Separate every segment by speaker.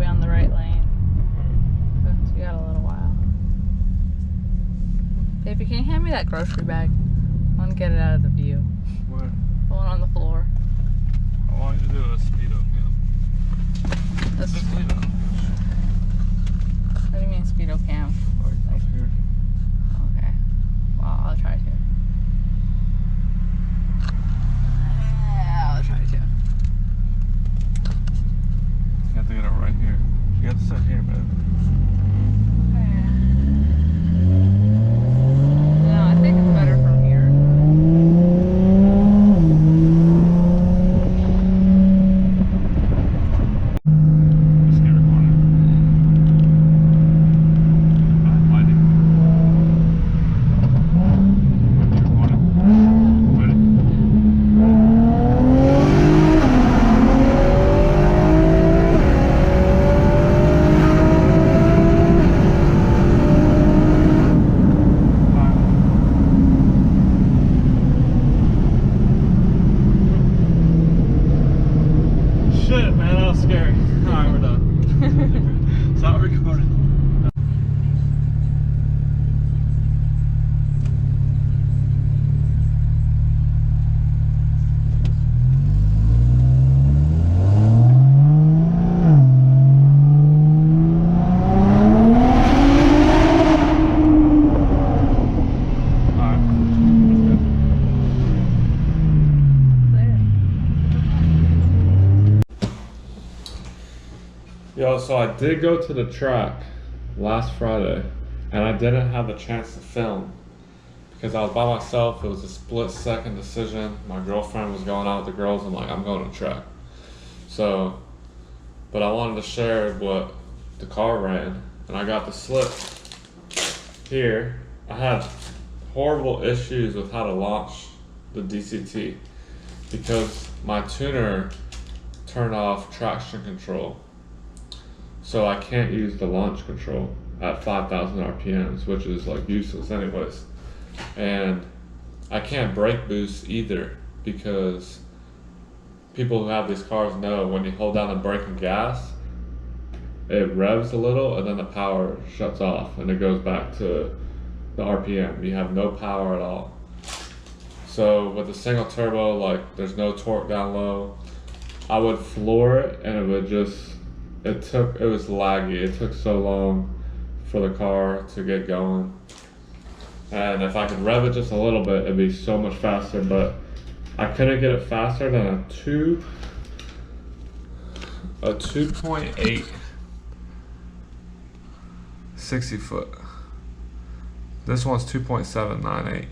Speaker 1: be on the right lane. But we got a little while. Baby, can you hand me that grocery bag? I want to get it out of the view.
Speaker 2: Where?
Speaker 1: The one on the floor.
Speaker 2: I want you to do a speedo cam.
Speaker 1: This,
Speaker 2: Just leave it.
Speaker 1: what do you mean speedo cam?
Speaker 2: Up here.
Speaker 1: Okay. Well, I'll try to. Yeah, I'll try to.
Speaker 2: You have to get it right here. You have to sit here, man.
Speaker 1: No, I think it's better from here.
Speaker 2: Just get recording. Lighting. Recording. Ready? Shit, man, that was scary. Alright, we're done. Stop recording. Yo, so I did go to the track last Friday and I didn't have the chance to film because I was by myself. It was a split-second decision. My girlfriend was going out with the girls. I'm like, I'm going to track. So, but I wanted to share what the car ran, and I got the slip here. I had horrible issues with how to launch the DCT because my tuner turned off traction control. So I can't use the launch control at 5,000 RPMs, which is like useless anyways. And I can't brake boost either because people who have these cars know when you hold down the brake and gas, it revs a little and then the power shuts off and it goes back to the RPM. You have no power at all. So with a single turbo, like there's no torque down low. I would floor it and it would just, it was laggy. It took so long for the car to get going. And if I could rev it just a little bit, it'd be so much faster, but I couldn't get it faster than a 2.8 60 foot. This one's 2.798.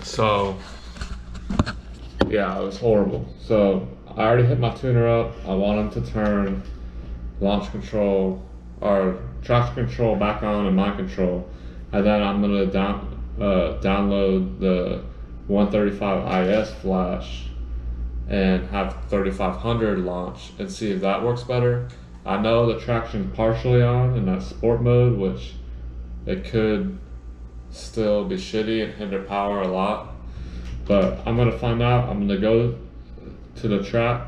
Speaker 2: So yeah, it was horrible. So I already hit my tuner up. I want him to turn launch control or traction control back on and mind control, and then I'm gonna download the 135 IS flash and have 3500 launch and see if that works better. I know the traction's partially on in that sport mode, which it could still be shitty and hinder power a lot, but I'm gonna find out. I'm gonna go to the track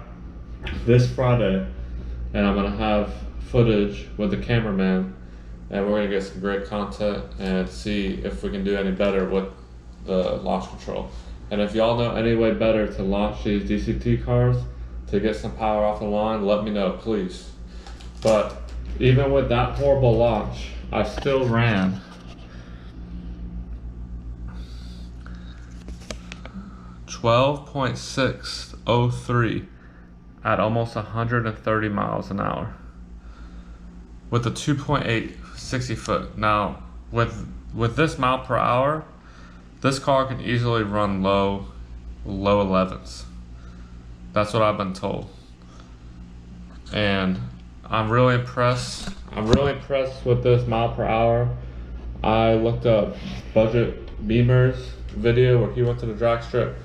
Speaker 2: this Friday and I'm gonna have footage with the cameraman and we're gonna get some great content and see if we can do any better with the launch control. And if y'all know any way better to launch these DCT cars to get some power off the line, let me know, please. But even with that horrible launch, I still ran 12.603 at almost 130 miles an hour with the 2.8 60 foot. Now with this mile per hour, this car can easily run low 11s. That's what I've been told. And I'm really impressed. I'm really impressed with this mile per hour. I looked up Budget Beamer's video where he went to the drag strip,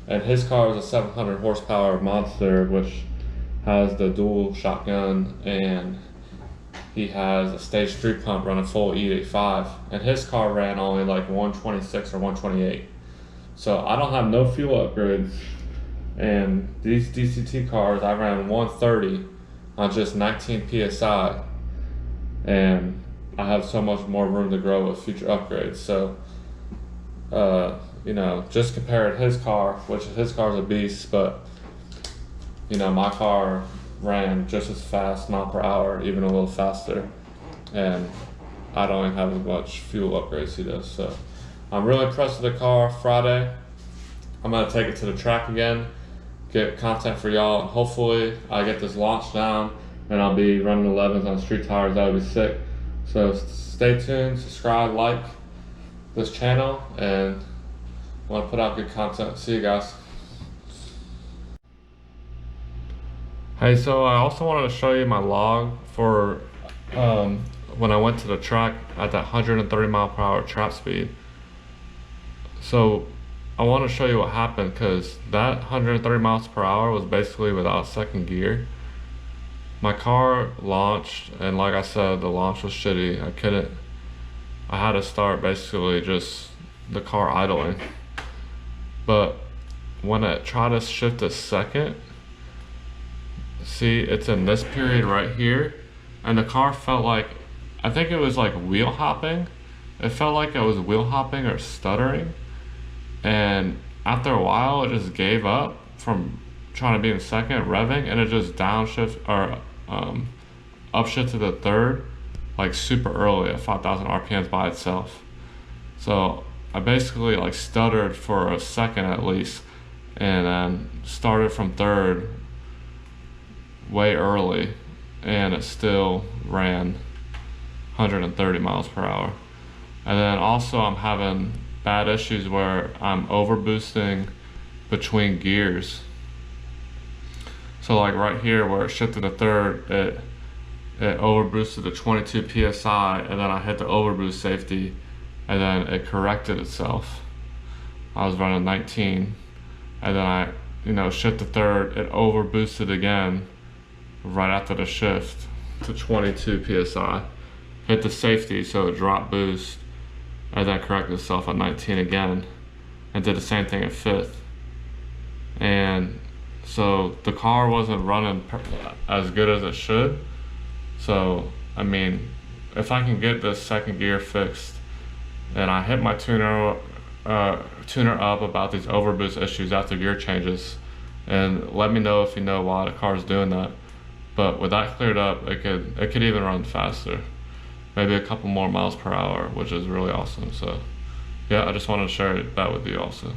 Speaker 2: and his car is a 700 horsepower monster, which has the dual shotgun, and he has a stage 3 pump running full E85, and his car ran only like 126 or 128. So I don't have no fuel upgrades, and these DCT cars I ran 130 on just 19 PSI, and I have so much more room to grow with future upgrades. So, you know, just compared his car, which his car's a beast, but you know, my car ran just as fast, mile per hour, even a little faster, and I don't even have as much fuel upgrades he does. So I'm really impressed with the car. Friday, I'm gonna take it to the track again, get content for y'all, and hopefully I get this launched down and I'll be running 11s on street tires. That would be sick. So stay tuned, subscribe, like this channel, and I want to put out good content. See you guys. Hey, so I also wanted to show you my log for when I went to the track at that 130 mile per hour trap speed. So I want to show you what happened, because that 130 miles per hour was basically without second gear. My car launched, and like I said, the launch was shitty. I had to start basically just the car idling. But when I try to shift a second, see, it's in this period right here, and the car felt like, I think it was like wheel hopping. It felt like it was wheel hopping or stuttering, and after a while it just gave up from trying to be in second, revving, and it just downshift or upshift to the third like super early at 5,000 RPMs by itself. So I basically like stuttered for a second at least, and then started from third way early, and it still ran 130 miles per hour. And then also I'm having bad issues where I'm over boosting between gears. So like right here where it shifted to third, it over boosted to 22 PSI, and then I hit the overboost safety, and then it corrected itself. I was running 19, and then I, you know, shift to third, it over boosted again right after the shift to 22 PSI. Hit the safety, so it dropped boost, and then corrected itself at 19 again, and did the same thing at fifth. And so the car wasn't running as good as it should. So, I mean, if I can get this second gear fixed, and I hit my tuner up about these overboost issues after gear changes, and let me know if you know why the car's doing that. But with that cleared up, it could even run faster, maybe a couple more miles per hour, which is really awesome. So yeah, I just wanted to share that with you also.